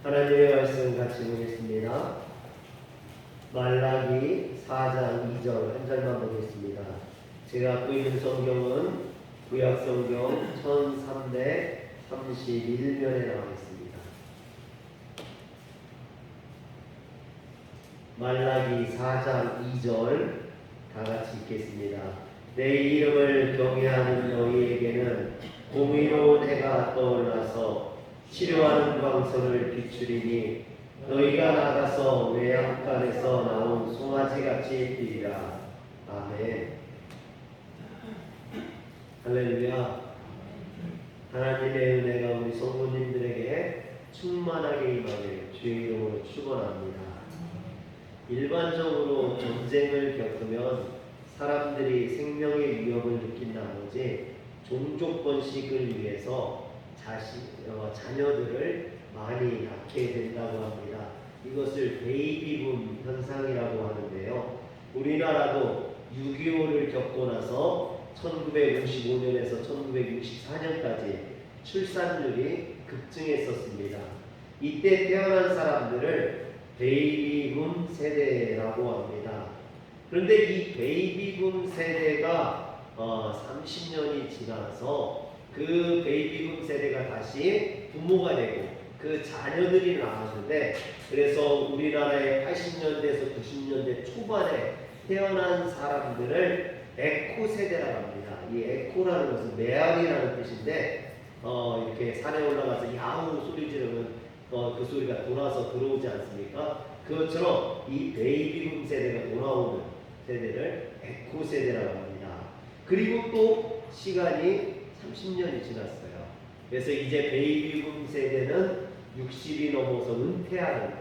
하나님의 말씀 같이 보겠습니다. 말라기 4장 2절 한 절만 보겠습니다. 제가 갖고 있는 성경은 구약성경 1331면에 나와 있습니다. 말라기 4장 2절 다 같이 읽겠습니다. 내 이름을 경외하는 너희에게는 공의로운 해가 떠올라서 치료하는 광선을 비추리니 너희가 나가서 외양간에서 나온 송아지같이 뛰리라. 아멘. 할렐루야. 하나님의 은혜가 우리 성도님들에게 충만하게 임하길 주의 이름으로 축원합니다. 일반적으로 전쟁을 겪으면 사람들이 생명의 위협을 느낀 나머지 종족 번식을 위해서 자녀들을 많이 낳게 된다고 합니다. 이것을 베이비붐 현상이라고 하는데요. 우리나라도 6.25를 겪고 나서 1955년에서 1964년까지 출산율이 급증했었습니다. 이때 태어난 사람들을 베이비붐 세대라고 합니다. 그런데 이 베이비붐 세대가 30년이 지나서 그 베이비붐 세대가 다시 부모가 되고 그 자녀들이 나왔는데, 그래서 우리나라의 80년대에서 90년대 초반에 태어난 사람들을 에코 세대라고 합니다. 이 에코라는 것은 메아리라는 뜻인데, 이렇게 산에 올라가서 야우 소리 지르면 그 소리가 돌아서 들어오지 않습니까? 그것처럼 이 베이비붐 세대가 돌아오는 세대를 에코 세대라고 합니다. 그리고 또 시간이 30년이 지났어요. 그래서 이제 베이비붐 세대는 60이 넘어서 은퇴하는,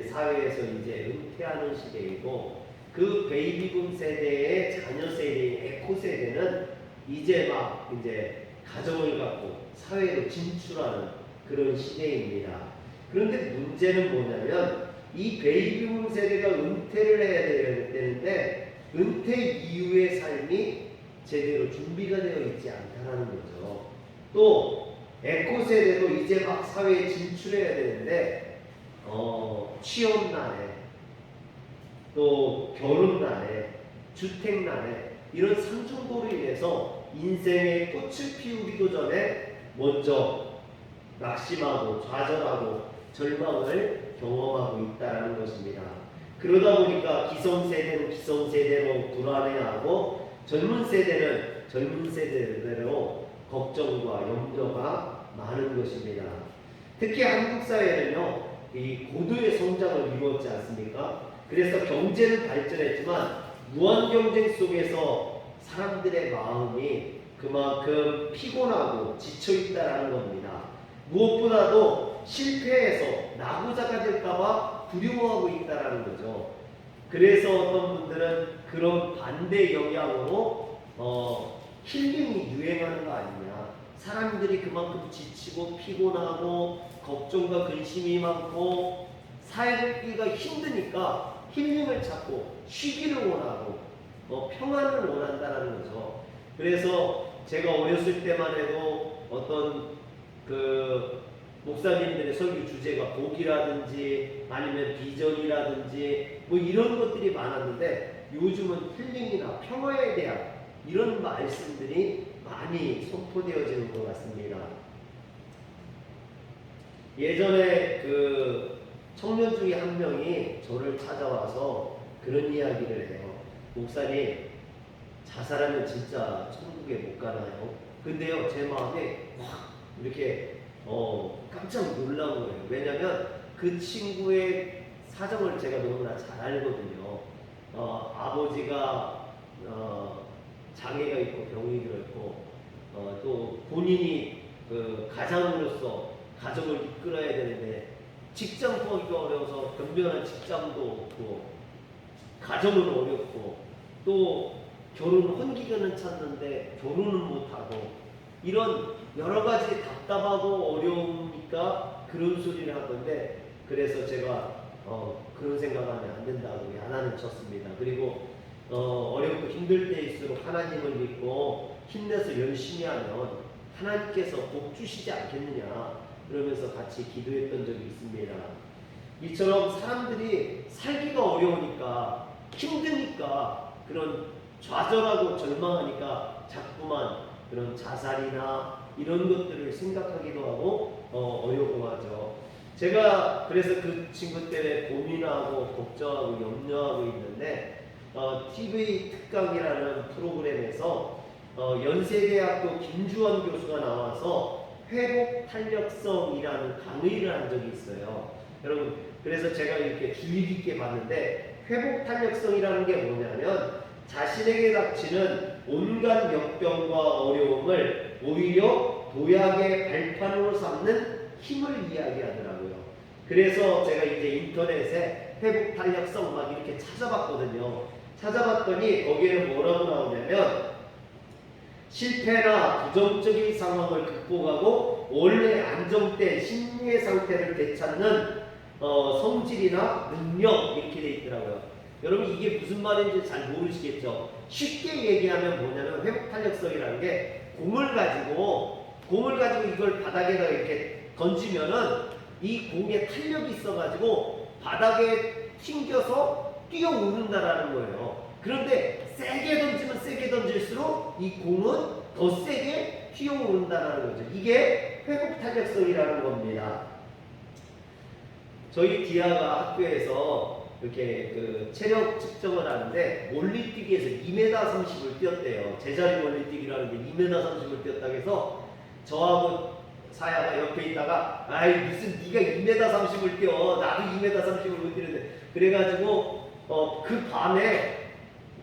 사회에서 이제 은퇴하는 시대이고, 그 베이비붐 세대의 자녀 세대인 에코 세대는 이제 가정을 갖고 사회로 진출하는 그런 시대입니다. 그런데 문제는 뭐냐면 이 베이비붐 세대가 은퇴를 해야 되는데 은퇴 이후의 삶이 제대로 준비가 되어 있지 않다는 거죠. 또 에코 세대도 이제 막 사회에 진출해야 되는데 취업난에, 또 결혼난에, 주택난에, 이런 삼중도로 인해서 인생의 꽃을 피우기도 전에 먼저 낙심하고 좌절하고 절망을 경험하고 있다는 것입니다. 그러다 보니까 기성세대는 기성세대로 불안해하고 젊은 세대는 젊은 세대대로 걱정과 염려가 많은 것입니다. 특히 한국 사회는요, 이 고도의 성장을 이루었지 않습니까? 그래서 경제는 발전했지만 무한 경쟁 속에서 사람들의 마음이 그만큼 피곤하고 지쳐 있다라는 겁니다. 무엇보다도 실패해서 낙오자가 될까봐 두려워하고 있다라는 거죠. 그래서 어떤 분들은 그런 반대 영향으로 힐링이 유행하는 거 아니냐. 사람들이 그만큼 지치고 피곤하고 걱정과 근심이 많고 살기가 힘드니까 힐링을 찾고 쉬기를 원하고 평안을 원한다는 거죠. 그래서 제가 어렸을 때만 해도 어떤 목사님들의 설교 주제가 복이라든지 아니면 비전이라든지 이런 것들이 많았는데, 요즘은 힐링이나 평화에 대한 이런 말씀들이 많이 선포되어지는 것 같습니다. 예전에 청년 중에 한 명이 저를 찾아와서 그런 이야기를 해요. 목사님, 자살하면 진짜 천국에 못 가나요? 근데요, 제 마음에 확 이렇게 깜짝 놀란 거예요. 왜냐면 그 친구의 사정을 제가 너무나 잘 알거든요. 아버지가 장애가 있고 병이 들었고, 또 본인이 가장으로서 가정을 이끌어야 되는데 직장 구하기가 어려워서 변변한 직장도 없고, 가정은 어렵고, 또 결혼 헌기견은 찾는데 결혼은 못하고, 이런 여러 가지 답답하고 어려우니까 그런 소리를 하던데, 그래서 제가 그런 생각하면 안 된다고 야단을 쳤습니다. 그리고 어렵고 힘들 때일수록 하나님을 믿고 힘내서 열심히 하면 하나님께서 복 주시지 않겠느냐, 그러면서 같이 기도했던 적이 있습니다. 이처럼 사람들이 살기가 어려우니까 힘드니까 그런 좌절하고 절망하니까 자꾸만 그런 자살이나 이런 것들을 생각하기도 하고 어려워하죠. 제가 그래서 그 친구 때문에 고민하고 걱정하고 염려하고 있는데 TV 특강이라는 프로그램에서 연세대학교 김주원 교수가 나와서 회복 탄력성이라는 강의를 한 적이 있어요. 여러분, 그래서 제가 이렇게 주의 깊게 봤는데 회복 탄력성이라는 게 뭐냐면 자신에게 닥치는 온갖 역병과 어려움을 오히려 도약의 발판으로 삼는 힘을 이야기하더라고요. 그래서 제가 이제 인터넷에 회복 탄력성 막 이렇게 찾아봤거든요. 찾아봤더니 거기에는 뭐라고 나오냐면 실패나 부정적인 상황을 극복하고 원래 안정된 심리의 상태를 되찾는 성질이나 능력 이렇게 돼 있더라고요. 여러분 이게 무슨 말인지 잘 모르시겠죠? 쉽게 얘기하면 뭐냐면 회복 탄력성이라는 게 공을 가지고 이걸 바닥에다 이렇게 던지면은 이 공에 탄력이 있어가지고 바닥에 튕겨서 뛰어오른다라는 거예요. 그런데 세게 던지면 세게 던질수록 이 공은 더 세게 튀어오른다라는 거죠. 이게 회복 탄력성이라는 겁니다. 저희 디아가 학교에서 이렇게 그 체력 측정을 하는데 멀리뛰기에서 2m 30을 뛰었대요. 제자리 멀리뛰기라는 게 2m 30을 뛰었다고 해서 저하고 사야가 옆에 있다가 아이 무슨 네가 2m 30을 뛰어 나도 2m 30을 못 뛰는데 그래가지고 그 밤에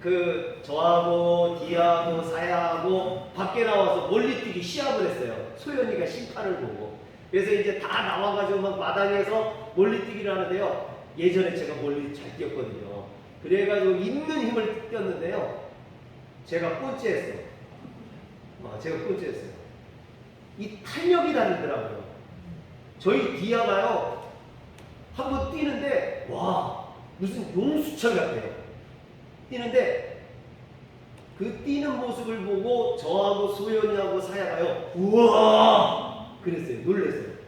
그 저하고 디아하고 사야하고 밖에 나와서 멀리뛰기 시합을 했어요. 소연이가 심판을 보고. 그래서 이제 다 나와가지고 막 마당에서 멀리뛰기를 하는데요. 예전에 제가 멀리 잘 뛰었거든요. 그래가지고 있는 힘을 뛰었는데요. 제가 꼴찌했어요. 제가 꼴찌했어요. 이 탄력이 다르더라고요. 저희 디아가요 한번 뛰는데 와 무슨 용수철 같아요. 뛰는데 그 뛰는 모습을 보고 저하고 소연이하고 사야가요 우와 그랬어요. 놀랬어요.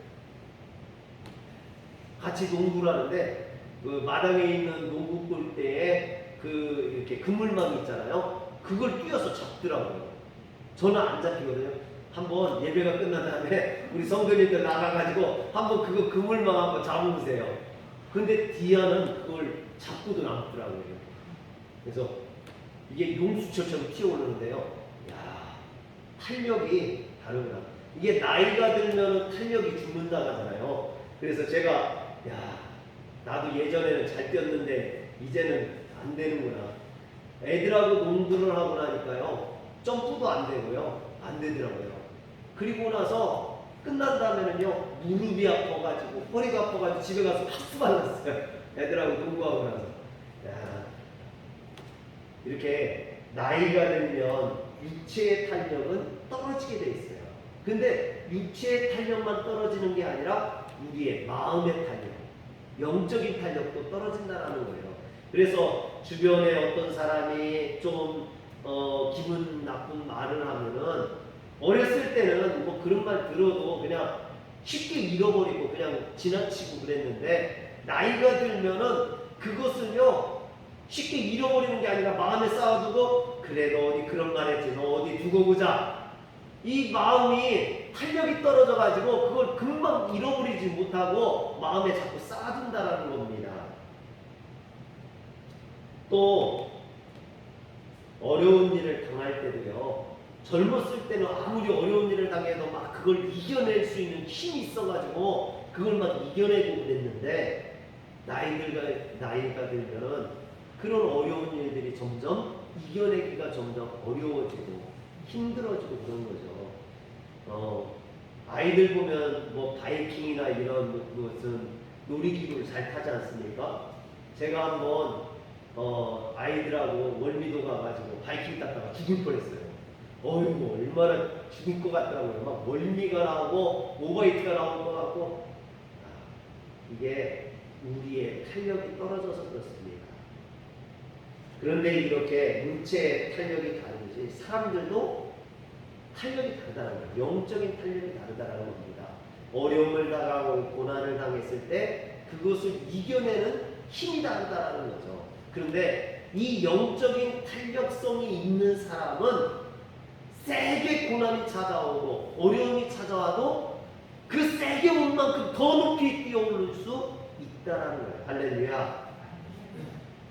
같이 농구를 하는데 그 마당에 있는 농구 골대에 그 이렇게 그물망 있잖아요. 그걸 뛰어서 잡더라고요. 저는 안 잡히거든요. 한번 예배가 끝난 다음에 우리 성도님들 나가가지고 한번 그거 그물망 한번 잡아보세요. 근데 디아는 그걸 잡고도 남더라고요. 그래서 이게 용수철처럼 튀어오르는데요. 야 탄력이 다르구나. 이게 나이가 들면 탄력이 죽는다 하잖아요. 그래서 제가 야 나도 예전에는 잘 뛰었는데 이제는 안 되는구나. 애들하고 농구를 하고 나니까요. 점프도 안 되고요. 안 되더라고요. 그리고 나서 끝난 다음에는요. 무릎이 아파가지고 허리가 아파가지고 집에 가서 박수 받았어요. 애들하고 농구하고 나서. 야 이렇게 나이가 들면 육체의 탄력은 떨어지게 돼 있어요. 근데 육체의 탄력만 떨어지는 게 아니라 우리의 마음의 탄력, 영적인 탄력도 떨어진다는 거예요. 그래서 주변에 어떤 사람이 좀 기분 나쁜 말을 하면은 어렸을 때는 뭐 그런 말 들어도 그냥 쉽게 잃어버리고 그냥 지나치고 그랬는데 나이가 들면은 그것을요 쉽게 잃어버리는 게 아니라 마음에 쌓아두고 그래 너 어디 그런 말 했지 너 어디 두고 보자 이 마음이 탄력이 떨어져 가지고 그걸 금방 잃어버리지 못하고 마음에 자꾸 쌓아둔다라는 겁니다. 또 어려운 일을 당할 때도요 젊었을 때는 아무리 어려운 일을 당해도 막 그걸 이겨낼 수 있는 힘이 있어가지고 그걸 막 이겨내고 그랬는데 나이가 들면은 그런 어려운 일들이 점점 이겨내기가 점점 어려워지고 힘들어지고 그런 거죠. 아이들 보면 뭐 바이킹이나 이런 무슨 놀이기구를 잘 타지 않습니까? 제가 한번 아이들하고 월미도 가가지고 바이킹 탔다가 죽을 뻔했어요. 어이구 얼마나 죽을 것 같더라고요. 막 멀미가 나오고 오버히트가 나오는 것 같고 이게 우리의 탄력이 떨어져서 그렇습니다. 그런데 이렇게 물체의 탄력이 다르듯이 사람들도 탄력이 다르다는 거예요. 영적인 탄력이 다르다는 겁니다. 어려움을 당하고 고난을 당했을 때 그것을 이겨내는 힘이 다르다는 거죠. 그런데 이 영적인 탄력성이 있는 사람은 세게 고난이 찾아오고 어려움이 찾아와도 그 세게 온 만큼 더 높이 뛰어오를 수 있다는 거예요. 할렐루야.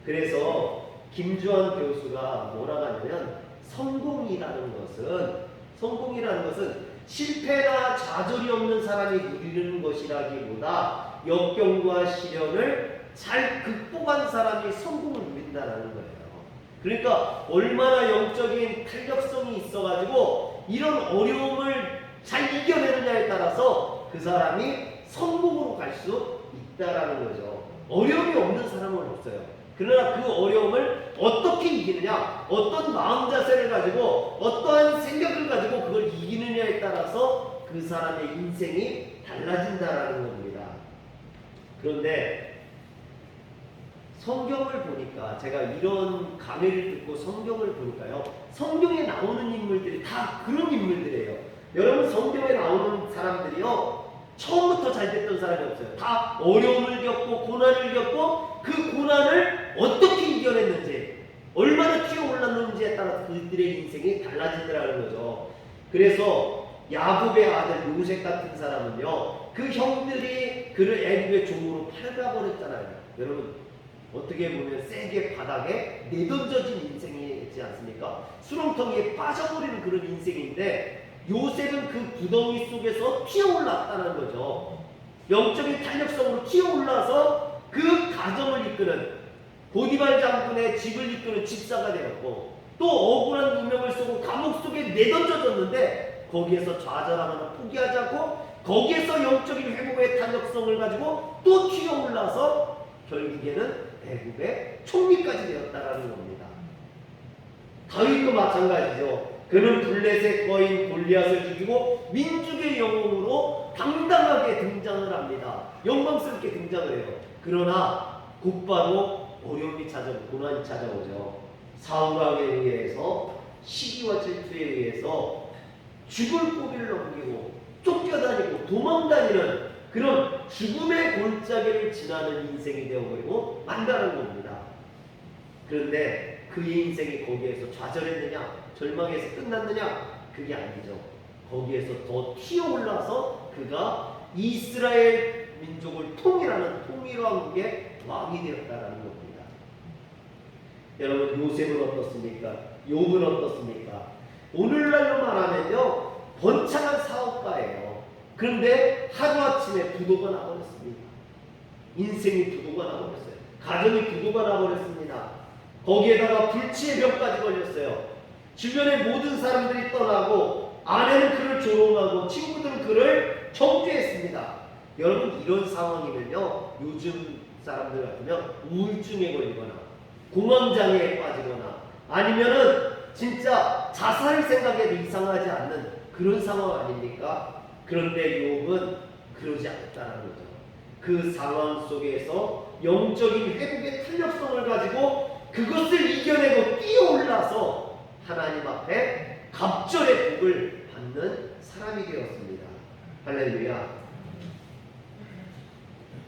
그래서 김주환 교수가 뭐라고 하냐면 성공이라는 것은 실패나 좌절이 없는 사람이 누리는 것이라기보다 역경과 시련을 잘 극복한 사람이 성공을 누린다는 거예요. 그러니까 얼마나 영적인 탄력성이 있어가지고 이런 어려움을 잘 이겨내느냐에 따라서 그 사람이 성공으로 갈 수 있다라는 거죠. 어려움이 없는 사람은 없어요. 그러나 그 어려움을 어떻게 이기느냐, 어떤 마음 자세를 가지고 어떠한 생각을 가지고 그걸 이기느냐에 따라서 그 사람의 인생이 달라진다라는 겁니다. 그런데 성경을 보니까 제가 이런 강의를 듣고 성경을 보니까요, 성경에 나오는 인물들이 다 그런 인물들이에요. 여러분, 성경에 나오는 사람들이요, 처음부터 잘 됐던 사람이 없어요. 다 어려움을 겪고 고난을 겪고 그 고난을 어떻게 이겨냈는지, 얼마나 뛰어올랐는지에 따라서 그들의 인생이 달라지더라는 거죠. 그래서 야곱의 아들 요셉 같은 사람은요, 그 형들이 그를 애굽의 종으로 팔아버렸잖아요. 여러분, 어떻게 보면 세게 바닥에 내던져진 인생이지 않습니까? 수렁텅이에 빠져버리는 그런 인생인데 요셉은 그 구덩이 속에서 튀어올랐다는 거죠. 영적인 탄력성으로 튀어올라서 그 가정을 이끄는 보디발 장군의 집을 이끄는 집사가 되었고, 또 억울한 누명을 쓰고 감옥 속에 내던져졌는데 거기에서 좌절하거나 포기하지 않고 거기에서 영적인 회복의 탄력성을 가지고 또 튀어올라서 결국에는 애굽의 총리까지 되었다라는 겁니다. 다윗도 마찬가지죠. 그는 블레셋 거인 골리앗을 죽이고 민족의 영웅으로 당당하게 등장을 합니다. 영광스럽게 등장을 해요. 그러나 곧바로 어려움이 찾아오고 고난이 찾아오죠. 사울왕에 의해서 시기와 질투에 의해서 죽을 고비를 넘기고 쫓겨다니고 도망다니는 그런 죽음의 골짜기를 지나는 인생이 되어버리고 만다는 겁니다. 그런데 그의 인생이 거기에서 좌절했느냐, 절망해서 끝났느냐? 그게 아니죠. 거기에서 더 튀어올라서 그가 이스라엘 민족을 통일하는 통일왕국의 왕이 되었다는 겁니다. 여러분, 요셉은 어떻습니까? 욥은 어떻습니까? 오늘날로 말하면요, 번창한 사업가예요. 그런데 하루아침에 부도가 나버렸습니다. 인생이 부도가 나버렸어요. 가정이 부도가 나버렸습니다. 거기에다가 불치의 병까지 걸렸어요. 주변의 모든 사람들이 떠나고 아내는 그를 조롱하고 친구들은 그를 정죄했습니다. 여러분, 이런 상황이면요, 요즘 사람들 같으면 우울증에 걸리거나 공황장애에 빠지거나 아니면은 진짜 자살 생각에도 이상하지 않는 그런 상황 아닙니까? 그런데 욥은 그러지 않았다는 거죠. 그 상황 속에서 영적인 회복의 탄력성을 가지고 그것을 이겨내고 뛰어올라서 하나님 앞에 갑절의 복을 받는 사람이 되었습니다. 할렐루야.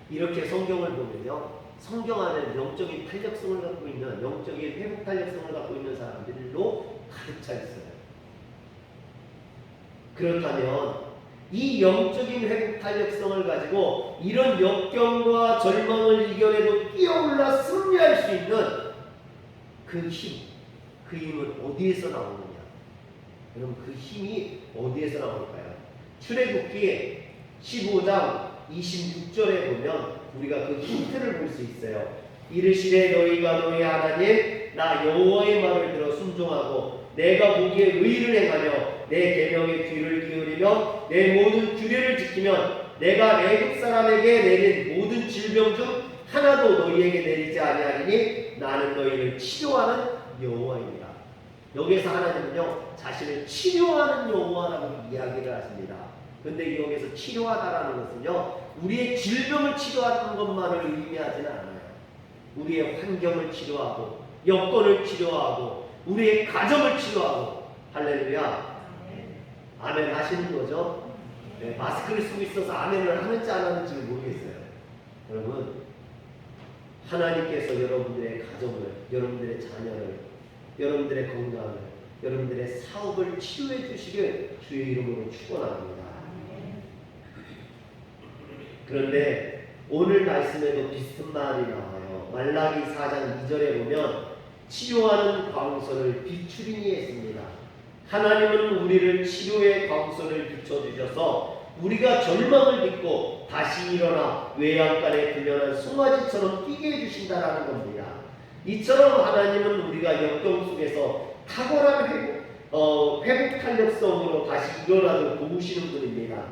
이렇게 성경을 보면요, 성경 안에는 영적인 탄력성을 갖고 있는, 영적인 회복 탄력성을 갖고 있는 사람들로 가득 차 있어요. 그렇다면 이 영적인 회복 탄력성을 가지고 이런 역경과 절망을 이겨내고 뛰어올라 승리할 수 있는 그 힘, 그 힘은 어디에서 나오느냐? 여러분, 그 힘이 어디에서 나올까요? 출애굽기 15장 26절에 보면 우리가 그 힌트를 볼 수 있어요. 이르시되 너희가 너희 하나님 나 여호와의 말을 들어 순종하고 내가 보기에 의를 행하며 내 계명에 귀를 기울이며 내 모든 규례를 지키면 내가 애굽 사람에게 내린 모든 질병 중 하나도 너희에게 내리지 아니하리니 나는 너희를 치료하는 여호와입니다. 여기에서 하나님은요, 자신을 치료하는 여호와라고 이야기를 하십니다. 근데 여기서 치료하다라는 것은요, 우리의 질병을 치료하는 것만을 의미하지는 않아요. 우리의 환경을 치료하고 여건을 치료하고 우리의 가정을 치료하고, 할렐루야, 아멘 하시는 거죠? 네, 마스크를 쓰고 있어서 아멘을 하는지 안 하는지 모르겠어요. 여러분, 하나님께서 여러분들의 가정을, 여러분들의 자녀를, 여러분들의 건강을, 여러분들의 사업을 치유해 주시길 주의 이름으로 축원합니다. 그런데 오늘 말씀에도 비슷한 말이 나와요. 말라기 4장 2절에 보면 치료하는 광선을 비추리니 했습니다. 하나님은 우리를 치료의 광선을 비춰주셔서 우리가 절망을 딛고 다시 일어나 외양간에 들려난 송아지처럼 뛰게 해주신다라는 겁니다. 이처럼 하나님은 우리가 역경 속에서 탁월한 회복 탄력성으로 다시 일어나도록 도우시는 분입니다.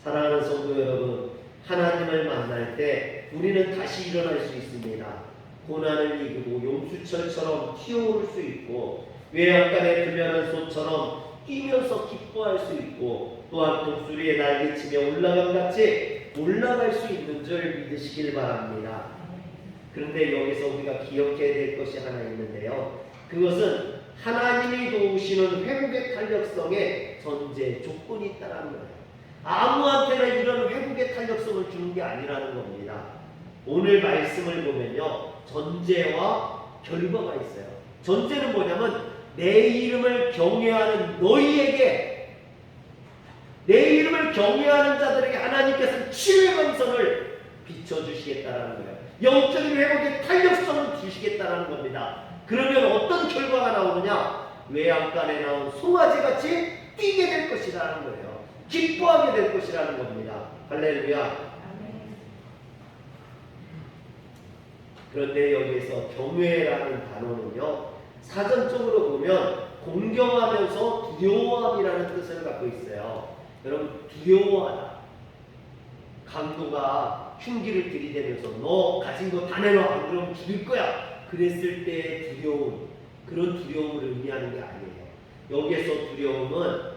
사랑하는 성도 여러분, 하나님을 만날 때 우리는 다시 일어날 수 있습니다. 고난을 이기고 용수철처럼 튀어오를 수 있고 외양간에 들려난 소처럼 뛰면서 기뻐할 수 있고 또한 독수리에 날개치며 올라감같이 올라갈 수 있는 줄 믿으시길 바랍니다. 그런데 여기서 우리가 기억해야 될 것이 하나 있는데요. 그것은 하나님이 도우시는 회복의 탄력성에 전제 조건이 있다는 거예요. 아무한테나 이런 회복의 탄력성을 주는 게 아니라는 겁니다. 오늘 말씀을 보면요, 전제와 결과가 있어요. 전제는 뭐냐면 내 이름을 경외하는 너희에게, 내 이름을 경외하는 자들에게 하나님께서는 치유의 광선을 비춰주시겠다라는 거예요. 영적인 회복의 탄력성을 주시겠다라는 겁니다. 그러면 어떤 결과가 나오느냐? 외양간에 나온 송아지같이 뛰게 될 것이라는 거예요. 기뻐하게 될 것이라는 겁니다. 할렐루야. 그런데 여기에서 경외라는 단어는요, 사전적으로 보면 공경하면서 두려워함이라는 뜻을 갖고 있어요. 여러분, 두려워하다. 강도가 흉기를 들이대면서 너 가진 거 다 내놔, 안 그러면 죽일 거야. 그랬을 때의 두려움, 그런 두려움을 의미하는 게 아니에요. 여기에서 두려움은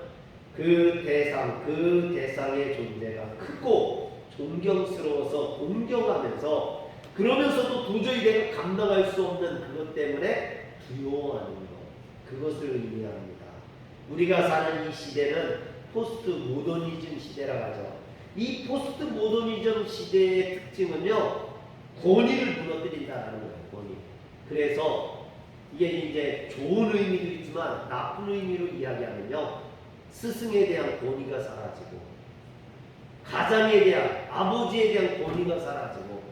그 대상의 존재가 크고 존경스러워서 공경하면서 그러면서도 도저히 내가 감당할 수 없는 그것 때문에 두려워하는 것, 그것을 의미합니다. 우리가 사는 이 시대는 포스트 모더니즘 시대라고 하죠. 이 포스트 모더니즘 시대의 특징은요, 권위를 무너뜨린다는 거예요. 권위. 그래서 이게 이제 좋은 의미도 있지만 나쁜 의미로 이야기하면요, 스승에 대한 권위가 사라지고 가장에 대한, 아버지에 대한 권위가 사라지고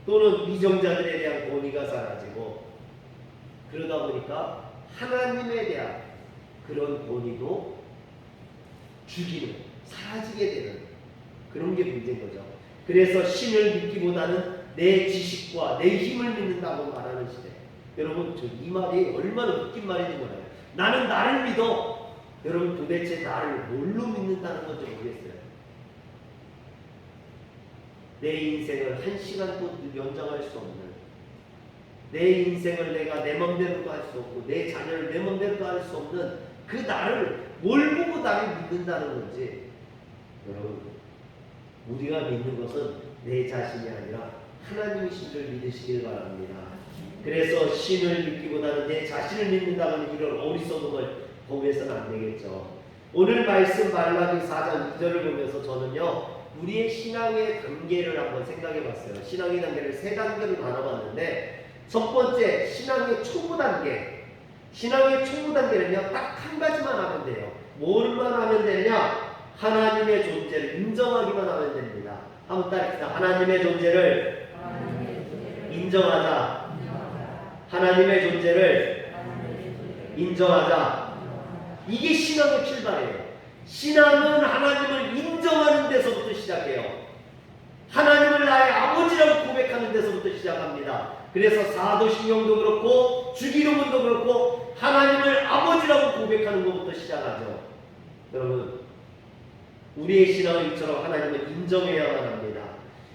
또는 미정자들에 대한 권위가 사라지고 그러다 보니까 하나님에 대한 그런 권위도 죽이는, 사라지게 되는 그런 게 문제인 거죠. 그래서 신을 믿기보다는 내 지식과 내 힘을 믿는다고 말하는 시대. 여러분, 저 이 말이 얼마나 웃긴 말인지 몰라요. 나는 나를 믿어. 여러분, 도대체 나를 뭘로 믿는다는 건지 모르겠어요. 내 인생을 한 시간도 연장할 수 없는, 내 인생을 내가 내 맘대로도 할 수 없고 내 자녀를 내 맘대로도 할 수 없는 그 나를 뭘 보고 나를 믿는다는 건지, 여러분, 우리가 믿는 것은 내 자신이 아니라 하나님이신 줄 믿으시길 바랍니다. 그래서 신을 믿기보다는 내 자신을 믿는다는 이런 어리석음을 범해서는 안 되겠죠. 오늘 말씀 말라기 4장 2절을 보면서 저는요, 우리의 신앙의 단계를 한번 생각해 봤어요. 신앙의 단계를 세 단계로 나눠봤는데, 첫 번째 신앙의 초보 단계. 신앙의 초보 단계는요, 딱 한 가지만 하면 돼요. 뭘만 하면 되냐? 하나님의 존재를 인정하기만 하면 됩니다. 한번 따라합시다. 하나님의 존재를 인정하자. 하나님의 존재를 인정하자. 이게 신앙의 출발이에요. 신앙은 하나님을 인정하는 데서부터 시작해요. 하나님을 나의 아버지라고 고백하는 데서부터 시작합니다. 그래서 사도신경도 그렇고 주기도문도 그렇고 하나님을 아버지라고 고백하는 것부터 시작하죠. 여러분, 우리의 신앙은 이처럼 하나님을 인정해야만 합니다.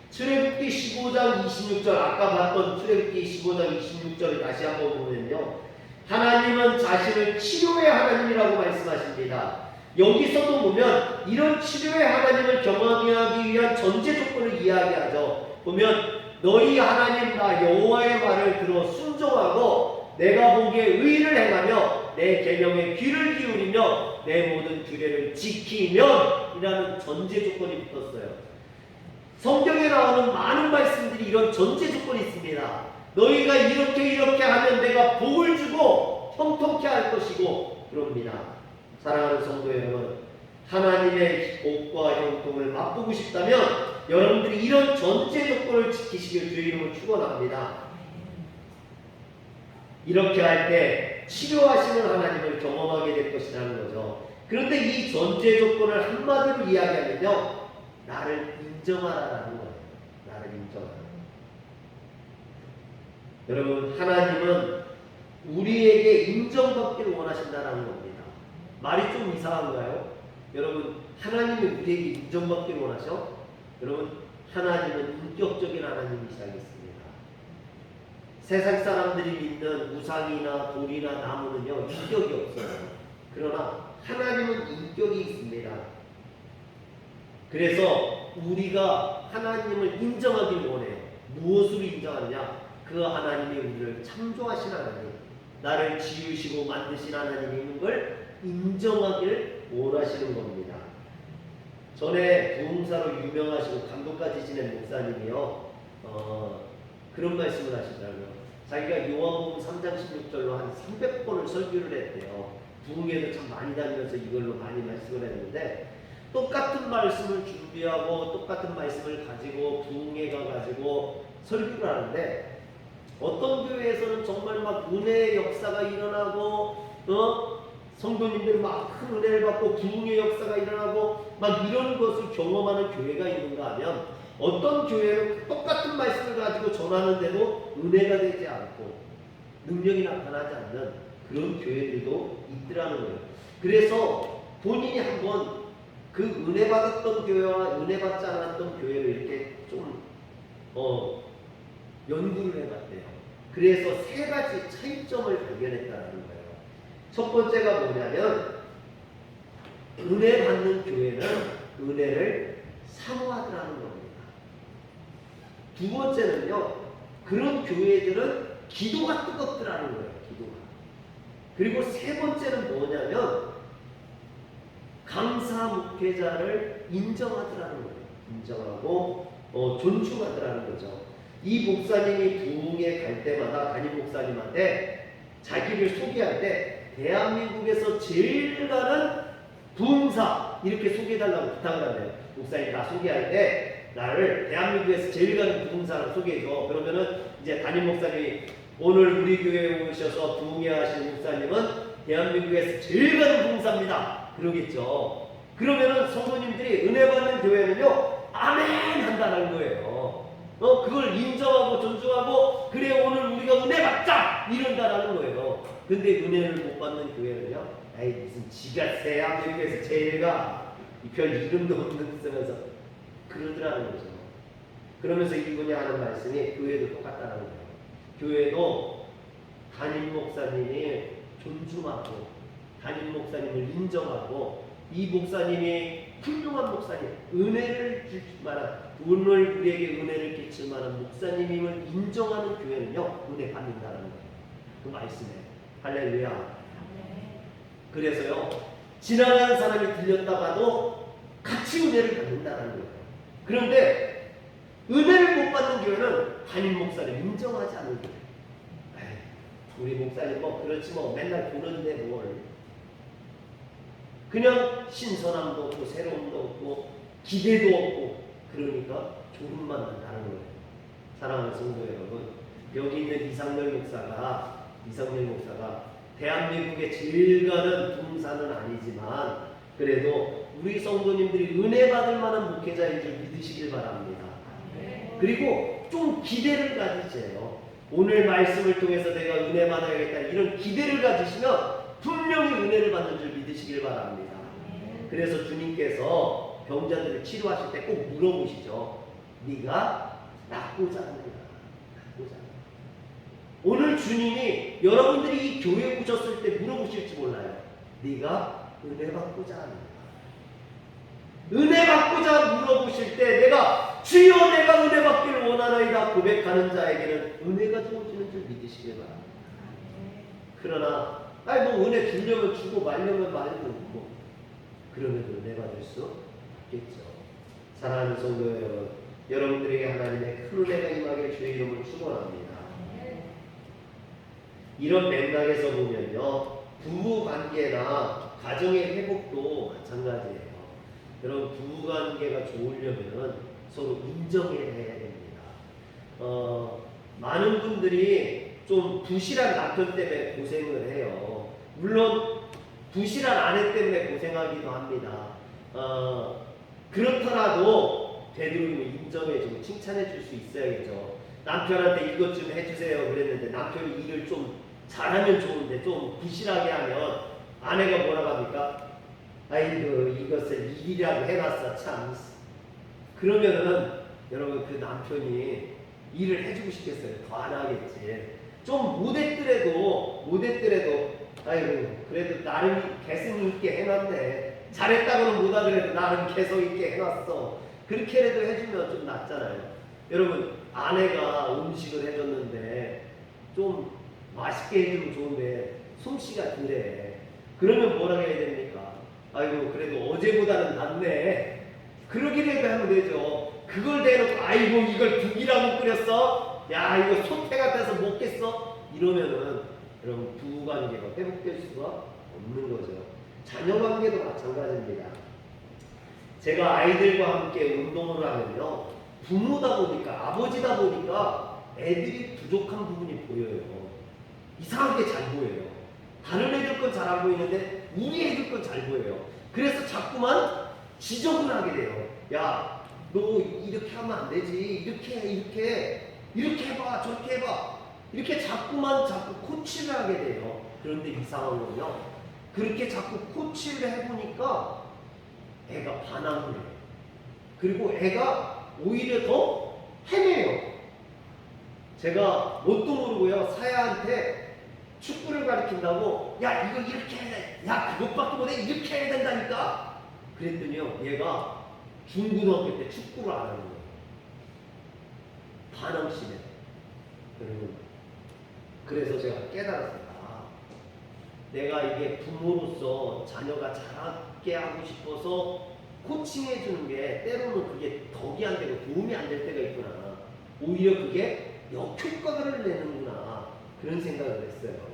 출애굽기 15장 26절, 아까 봤던 출애굽기 15장 26절을 다시 한번 보면요, 하나님은 자신을 치료의 하나님이라고 말씀하십니다. 여기서도 보면 이런 치료의 하나님을 경험하기 위한 전제 조건을 이야기하죠. 보면 너희 하나님 나 여호와의 말을 들어 순종하고 내가 보기에 의를 행하며 내 계명에 귀를 기울이며 내 모든 규례를 지키면 이라는 전제 조건이 붙었어요. 성경에 나오는 많은 말씀들이 이런 전제 조건이 있습니다. 너희가 이렇게 하면 내가 복을 주고 형통케 할 것이고 그럽니다. 사랑하는 성도 여러분, 하나님의 복과 형통을 맛보고 싶다면 여러분들이 이런 전제 조건을 지키시길 주의 이름으로 축원합니다. 이렇게 할 때 치료하시는 하나님을 경험하게 될 것이라는 거죠. 그런데 이 전제 조건을 한마디로 이야기하면요, 나를 인정하라는 거예요. 나를 인정하라. 여러분, 하나님은 우리에게 인정받기를 원하신다는 겁니다. 말이 좀 이상한가요? 여러분, 하나님이 우리에게 인정받기를 원하셔? 여러분, 하나님은 인격적인 하나님이시겠습니다. 세상 사람들이 믿는 우상이나 돌이나 나무는요, 인격이 없어요. 그러나 하나님은 인격이 있습니다. 그래서 우리가 하나님을 인정하길 원해요. 무엇으로 인정하느냐? 그 하나님이 우리를 창조하신 하나님, 나를 지으시고 만드신 하나님인 걸 인정하기를 원하시는 겁니다. 전에 부흥사로 유명하시고 감독까지 지낸 목사님이요, 그런 말씀을 하시더라고요. 자기가 요한복음 3장 16절로 한 300번을 설교를 했대요. 부흥회도 참 많이 다니면서 이걸로 많이 말씀을 했는데, 똑같은 말씀을 준비하고 똑같은 말씀을 가지고 부흥회 가가지고 설교를 하는데, 어떤 교회에서는 정말 막 은혜의 역사가 일어나고 성도님들 막 큰 은혜를 받고 부흥의 역사가 일어나고 막 이런 것을 경험하는 교회가 있는가 하면, 어떤 교회는 똑같은 말씀을 가지고 전하는데도 은혜가 되지 않고 능력이 나타나지 않는 그런 교회들도 있더라는 거예요. 그래서 본인이 한번 그 은혜 받았던 교회와 은혜 받지 않았던 교회를 이렇게 좀 연구를 해봤대요. 그래서 세 가지 차이점을 발견했다는 거예요. 첫 번째가 뭐냐면, 은혜 받는 교회는 은혜를 사모하더라는 겁니다. 두 번째는요, 그런 교회들은 기도가 뜨겁더라는 거예요. 기도가. 그리고 세 번째는 뭐냐면, 강사 목회자를 인정하더라는 거예요. 인정하고 존중하더라는 거죠. 이 목사님이 부흥회 갈 때마다 담임 목사님한테 자기를 소개할 때 대한민국에서 제일 가는 부흥사 이렇게 소개해달라고 부탁을 한대요. 목사님 나 소개할 때 나를 대한민국에서 제일 가는 부흥사로 소개해줘. 그러면은 이제 담임 목사님이 오늘 우리 교회에 오셔서 부흥회 하신 목사님은 대한민국에서 제일 가는 부흥사입니다. 그러겠죠. 그러면은 성도님들이 은혜 받는 교회는요, 아멘 한다는 거예요. 그걸 인정하고 존중하고, 그래 오늘 우리가 은혜 받자 이런다라는 거예요. 근데 은혜를 못 받는 교회는요, 에이 무슨 지가 대한민국에서 제일 가, 별 이름도 없는 쓰면서 그러더라는 거죠. 그러면서 이분이 하는 말씀이 교회도 똑같다는 거예요. 교회도 담임 목사님이 존중하고 담임 목사님을 인정하고, 이 목사님이 훌륭한 목사님, 은혜를 줄 만한, 오늘 우리에게 은혜를 끼칠 만한 목사님임을 인정하는 교회는요, 은혜 받는다는 거예요. 그 말씀에 할렐루야. 그래서요, 지나가는 사람이 들렸다가도 같이 은혜를 받는다는 거예요. 그런데 은혜를 못 받는 교회는 담임 목사를 인정하지 않는 거예요. 우리 목사님 뭐 그렇지 뭐 맨날 보는데 뭘, 그냥 신선함도 없고 새로움도 없고 기대도 없고, 그러니까 조금만 한다는 거예요. 사랑하는 성도 여러분, 여기 있는 이상렬 목사가 대한민국의 제일 가는 부흥사는 아니지만 그래도 우리 성도님들이 은혜 받을 만한 목회자인 줄 믿으시길 바랍니다. 그리고 좀 기대를 가지세요. 오늘 말씀을 통해서 내가 은혜 받아야겠다 이런 기대를 가지시면 분명히 은혜를 받는 줄 믿으시길 바랍니다. 그래서 주님께서 병자들을 치료하실 때 꼭 물어보시죠. 네가 낫고자 하느냐? 오늘 주님이 여러분들이 이 교회에 오셨을 때 물어보실지 몰라요. 네가 은혜 받고자 하느냐? 은혜 받고자 물어보실 때 내가 주여 내가 은혜 받기를 원하나이다 고백하는 자에게는 은혜가 주어지는 줄 믿으시길 바랍니다. 그러나 아니 뭐 은혜 주려면 주고 말려면 말고 뭐 그러면 은혜 받을 수 있겠죠. 사랑하는 성도 여러분, 여러분들에게 하나님의 큰 은혜가 임하길 주의 이름으로 축원합니다. 이런 맥락에서 보면요, 부부 관계나 가정의 회복도 마찬가지예요. 여러분 부부 관계가 좋으려면 서로 인정해야 됩니다. 많은 분들이 좀 부실한 남편 때문에 고생을 해요. 물론 부실한 아내 때문에 고생하기도 합니다. 그렇더라도 되도록이면 인정해주고 칭찬해줄 수 있어야겠죠. 남편한테 이것 좀 해주세요 그랬는데 남편이 일을 좀 잘하면 좋은데 좀 부실하게 하면 아내가 뭐라고 합니까? 아이고 이것을 일이라고 해놨어 참. 그러면은 여러분 그 남편이 일을 해주고 싶겠어요? 더 안 하겠지. 좀 못했더라도 아이고 그래도 나름 개성 있게 해놨네. 잘했다고는 못하더라도 나름 개성 있게 해놨어. 그렇게라도 해주면 좀 낫잖아요. 여러분 아내가 음식을 해줬는데 좀 맛있게 해주면 좋은데 솜씨가 덜해. 그러면 뭐라 해야 됩니까? 아이고 그래도 어제보다는 낫네. 그러기라도 하면 되죠. 그걸 대놓고 아이고 이걸 국이라고 끓였어? 야 이거 소태 같아서 먹겠어? 이러면은 여러분 부부관계가 회복될 수가 없는 거죠. 자녀관계도 마찬가지입니다. 제가 아이들과 함께 운동을 하면요, 부모다 보니까 아버지다 보니까 애들이 부족한 부분이 보여요. 이상하게 잘 보여요. 다른 애들 건 잘 안 보이는데 우리 애들 건 잘 보여요. 그래서 자꾸만 지적을 하게 돼요. 야, 너 이렇게 하면 안 되지. 이렇게 해봐. 저렇게 해봐. 이렇게 자꾸 코치를 하게 돼요. 그런데 이상한 건요, 그렇게 자꾸 코치를 해보니까 애가 반항을 해요. 그리고 애가 오히려 더 헤매요. 제가 뭣도 모르고요, 사야한테 축구를 가르친다고 야 이거 이렇게 해야 돼. 야 그것밖에 못해. 이렇게 해야 된다니까. 그랬더니요 얘가 중고등학교 때 축구를 안 하는 거예요. 반항 심해. 그래서 제가 깨달았어요. 내가 이게 부모로서 자녀가 잘하게 하고 싶어서 코칭해 주는 게 때로는 그게 덕이 안 되고 도움이 안 될 때가 있구나. 오히려 그게 역효과를 내는구나. 그런 생각을 했어요.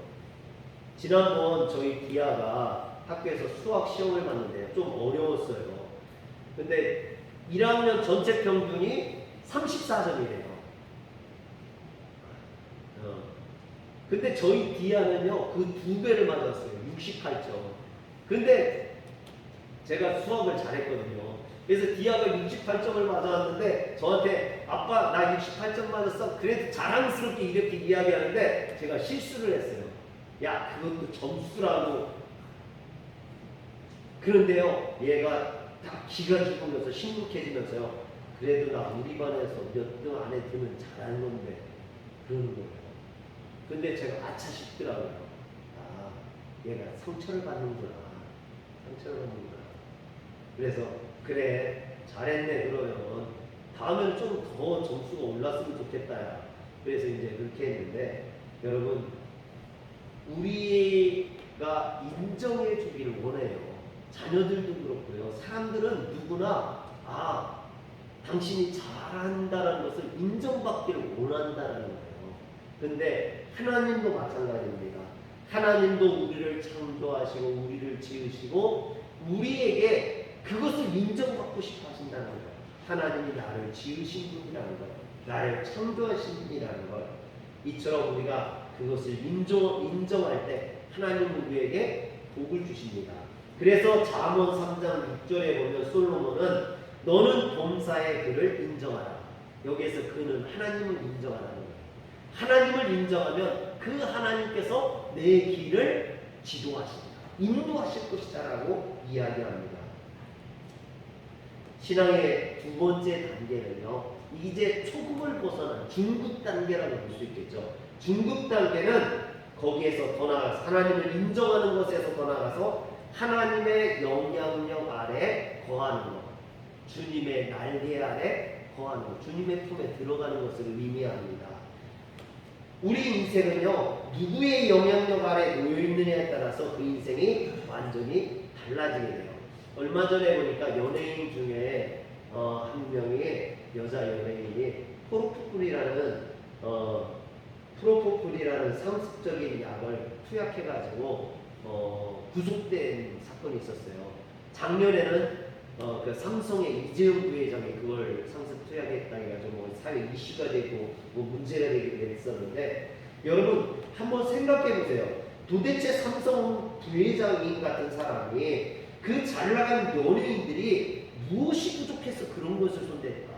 지난번 저희 디아가 학교에서 수학 시험을 봤는데 좀 어려웠어요. 근데 1학년 전체 평균이 34점이래요. 근데 저희 디아는요 그 2배를 맞았어요. 68점. 근데 제가 수학을 잘했거든요. 그래서 디아가 68점을 맞았는데 저한테 아빠 나 68점 맞았어. 그래도 자랑스럽게 이렇게 이야기하는데 제가 실수를 했어요. 야 그것도 점수라고. 그런데요 얘가 딱 기가 죽으면서 심각해지면서요, 그래도 나 우리 반에서 몇 등 안에 들면 잘하는 건데 그러는 거예요. 근데 제가 아차 싶더라고요. 아 얘가 상처를 받는구나. 그래서 그래 잘했네. 그러면 다음엔 좀 더 점수가 올랐으면 좋겠다. 그래서 이제 그렇게 했는데, 여러분 우리가 인정해 주기를 원해요. 자녀들도 그렇고요. 사람들은 누구나 당신이 잘한다는 것을 인정받기를 원한다는 거예요. 근데 하나님도 마찬가지입니다. 하나님도 우리를 창조하시고 우리를 지으시고 우리에게 그것을 인정받고 싶어 하신다는 거예요. 하나님이 나를 지으신 분이라는 것, 나를 창조하신 분이라는 것. 이처럼 우리가 그것을 인정할 때 하나님은 우리에게 복을 주십니다. 그래서 잠언 3장 6절에 보면 솔로몬은 너는 범사의 그를 인정하라. 여기에서 그는 하나님을 인정하라는 거예요. 하나님을 인정하면 그 하나님께서 내 길을 지도하십니다. 인도하실 것이다 라고 이야기합니다. 신앙의 두 번째 단계는요, 이제 초급을 벗어난 중급 단계라고 볼 수 있겠죠. 중급 단계는 거기에서 더 나아가서 하나님을 인정하는 것에서 더 나아가서 하나님의 영향력 아래 거하는 것, 주님의 날개 아래 거하는 것, 주님의 품에 들어가는 것을 의미합니다. 우리 인생은요, 누구의 영향력 아래 놓여 있느냐에 따라서 그 인생이 완전히 달라지게 돼요. 얼마 전에 보니까 연예인 중에 한 명이 여자 연예인이 프로포폴이라는 상습적인 약을 투약해가지고 구속된 사건이 있었어요. 작년에는 그 삼성의 이재용 부회장이 그걸 상습 투약했다 해가지고 사회 이슈가 되고 문제가 되기도 했었는데, 여러분 한번 생각해 보세요. 도대체 삼성 부회장인 같은 사람이 그 잘나가는 연예인들이 무엇이 부족해서 그런 것을 손댈까?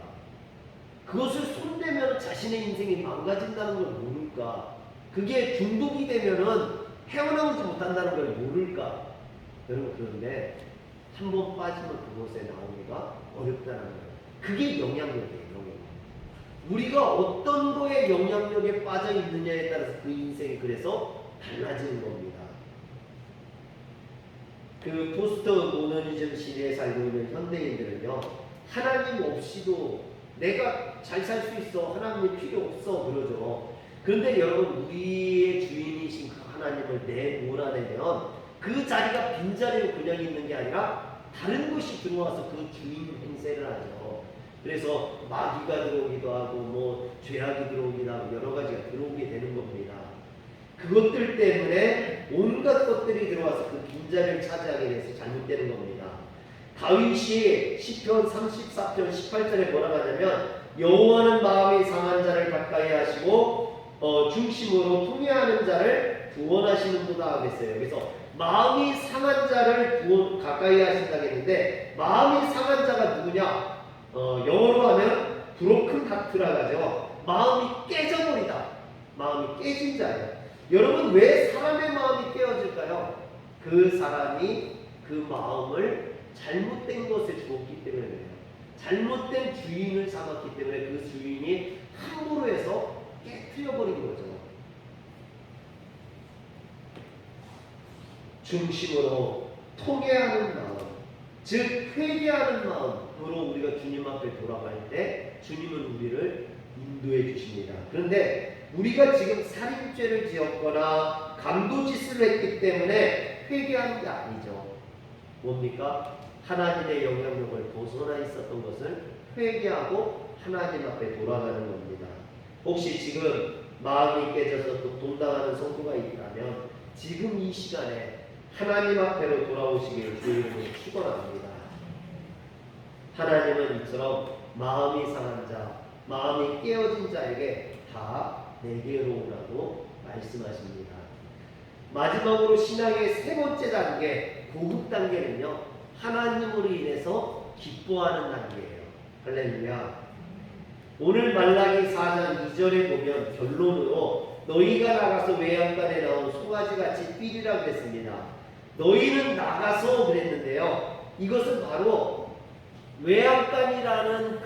그것을 손대면 자신의 인생이 망가진다는 걸 모를까? 그게 중독이 되면은 헤어나오지 못한다는 걸 모를까? 여러분, 그런데 한 번 빠지면 그곳에 나오기가 어렵다는 거예요. 그게 영향력이에요. 우리가 어떤 거에 영향력에 빠져 있느냐에 따라서 그 인생이 그래서 달라지는 겁니다. 그 포스트 모더니즘 시대에 살고 있는 현대인들은요, 하나님 없이도 내가 잘 살 수 있어, 하나님 필요 없어 그러죠. 그런데 여러분, 우리의 주인이신 그 하나님을 몰아내면 그 자리가 빈자리로 그냥 있는 게 아니라 다른 것이 들어와서 그 주인 행세를 하죠. 그래서 마귀가 들어오기도 하고 죄악이 들어오기도 하고 여러 가지가 들어오게 되는 겁니다. 그것들 때문에 온갖 것들이 들어와서 그 빈자리를 차지하게 돼서 잘못되는 겁니다. 다윗이 시편 34편 18절에 뭐라고 하냐면, 여호와는 마음이 상한 자를 가까이 하시고 중심으로 통회하는 자를 구원하시는도다 하겠어요. 그래서 마음이 상한 자를 가까이 하신다고 했는데, 마음이 상한 자가 누구냐? 영어로 하면 브로큰 하트라고 하죠. 마음이 깨져버리다. 마음이 깨진 자예요. 여러분, 왜 사람의 마음이 깨어질까요? 그 사람이 그 마음을 잘못된 것에 주었기 때문에 그래요. 잘못된 주인을 삼았기 때문에 그 주인이 함부로 해서 깨트려버린 거죠. 중심으로 통회하는 마음, 즉 회개하는 마음으로 우리가 주님 앞에 돌아갈 때 주님은 우리를 인도해 주십니다. 그런데 우리가 지금 살인죄를 지었거나 강도짓을 했기 때문에 회개하는 게 아니죠. 뭡니까? 하나님의 영향력을 벗어나 있었던 것을 회개하고 하나님 앞에 돌아가는 겁니다. 혹시 지금 마음이 깨져서 또 동당하는 성도가 있다면 지금 이 시간에 하나님 앞에로 돌아오시기를 주의 이름으로 축원합니다. 하나님은 이처럼 마음이 상한 자, 마음이 깨어진 자에게 다 내게로 오라고 말씀하십니다. 마지막으로 신앙의 세 번째 단계, 고급 단계는요, 하나님으로 인해서 기뻐하는 단계예요. 할렐루야. 오늘 말라기 4장 2절에 보면 결론으로 너희가 나가서 외양간에 나온 송아지같이 뛰리라 그랬습니다. 너희는 나가서 그랬는데요, 이것은 바로 외양간이라는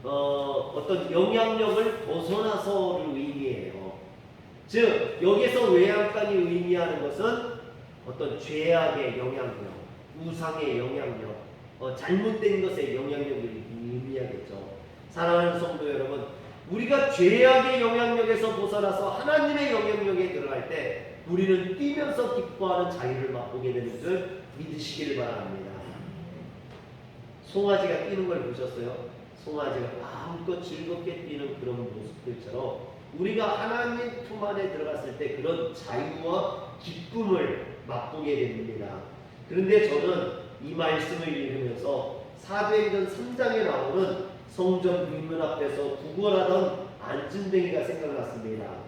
어떤 영향력을 벗어나서를 의미해요. 즉 여기서 외양간이 의미하는 것은 어떤 죄악의 영향력, 우상의 영향력, 잘못된 것의 영향력을 의미하겠죠. 사랑하는 성도 여러분, 우리가 죄악의 영향력에서 벗어나서 하나님의 영향력에 들어갈 때 우리는 뛰면서 기뻐하는 자유를 맛보게 되는 줄 믿으시길 바랍니다. 송아지가 뛰는 걸 보셨어요? 송아지가 마음껏 즐겁게 뛰는 그런 모습들처럼 우리가 하나님 품 안에 들어갔을 때 그런 자유와 기쁨을 맛보게 됩니다. 그런데 저는 이 말씀을 읽으면서 사도행전 3장에 나오는 성전 뒷문 앞에서 구걸하던 안진뱅이가 생각났습니다.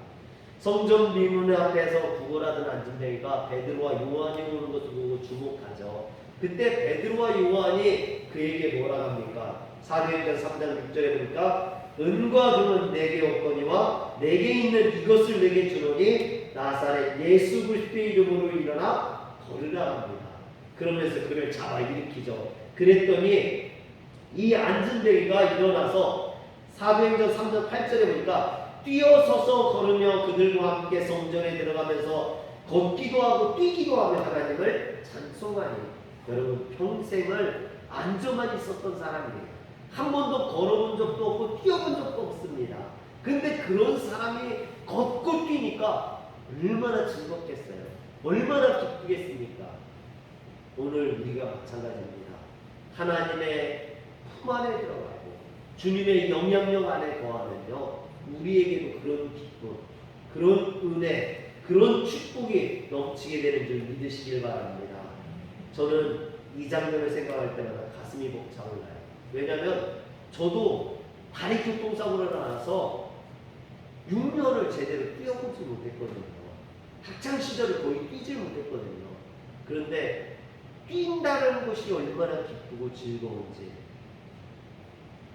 성전 뒷문 앞에서 구걸하던 안진뱅이가 베드로와 요한이 오는 것을 보고 주목하죠. 그때 베드로와 요한이 그에게 뭐라 합니까? 사도행전 3장 6절에 보니까 은과 금은 내게 없거니와 내게 있는 이것을 내게 주노니 나사렛 예수 그리스도의 이름으로 일어나 걸으라 합니다. 그러면서 그를 잡아 일으키죠. 그랬더니 이 안진뱅이가 일어나서 사도행전 3장 8절에 보니까 뛰어서서 걸으며 그들과 함께 성전에 들어가면서 걷기도 하고 뛰기도 하며 하나님을 찬송하니, 여러분 평생을 앉아만 있었던 사람이에요. 한 번도 걸어본 적도 없고 뛰어본 적도 없습니다. 근데 그런 사람이 걷고 뛰니까 얼마나 즐겁겠어요. 얼마나 기쁘겠습니까? 오늘 우리가 마찬가지입니다. 하나님의 품 안에 들어가고 주님의 영향력 안에 거하면요, 우리에게도 그런 기쁨, 그런 은혜, 그런 축복이 넘치게 되는 줄 믿으시길 바랍니다. 저는 이 장면을 생각할 때마다 가슴이 벅차올라요. 왜냐하면 저도 다리 교통사고를 나서 6년을 제대로 뛰어보지 못했거든요. 학창 시절을 거의 뛰질 못했거든요. 그런데 뛴다는 것이 얼마나 기쁘고 즐거운지,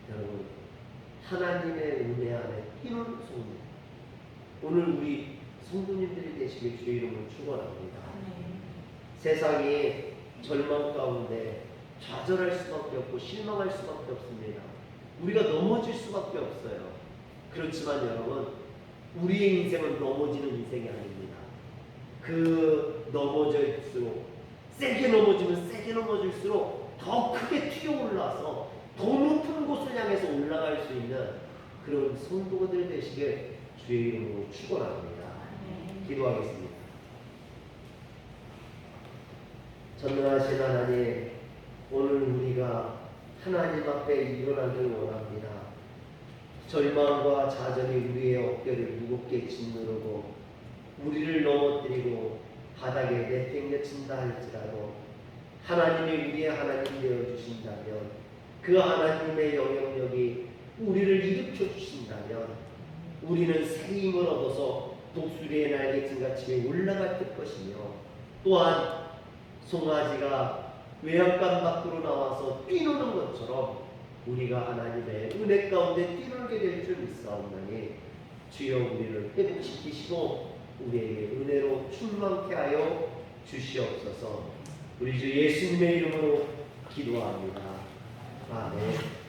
여러분, 하나님의 은혜 안에 뛰는 성도, 오늘 우리 성도님들이 되시길 주의 이름으로 축원합니다. 세상이 절망 가운데 좌절할 수밖에 없고 실망할 수밖에 없습니다. 우리가 넘어질 수밖에 없어요. 그렇지만 여러분, 우리의 인생은 넘어지는 인생이 아닙니다. 그 넘어질수록, 세게 넘어지면 세게 넘어질수록 더 크게 튀어올라서 더 높은 곳을 향해서 올라갈 수 있는 그런 성도들 되시길 주의 이름으로 축원합니다. 기도하겠습니다. 전능하신 하나님, 오늘 우리가 하나님 앞에 일어나길 원합니다. 절망과 좌절이 우리의 어깨를 무겁게 짓누르고 우리를 넘어뜨리고 바닥에 내팽개친다 할지라도 하나님이 우리의 하나님 되어주신다면, 그 하나님의 영향력이 우리를 일으켜 주신다면 우리는 새 힘을 얻어서 독수리의 날개짓같이 올라갈 것이며, 또한 송아지가 외양간 밖으로 나와서 뛰노는 것처럼 우리가 하나님의 은혜 가운데 뛰놀게 될 줄 믿사옵나니 주여 우리를 회복시키시고 우리에게 은혜로 충만케 하여 주시옵소서. 우리 주 예수님의 이름으로 기도합니다. 아멘.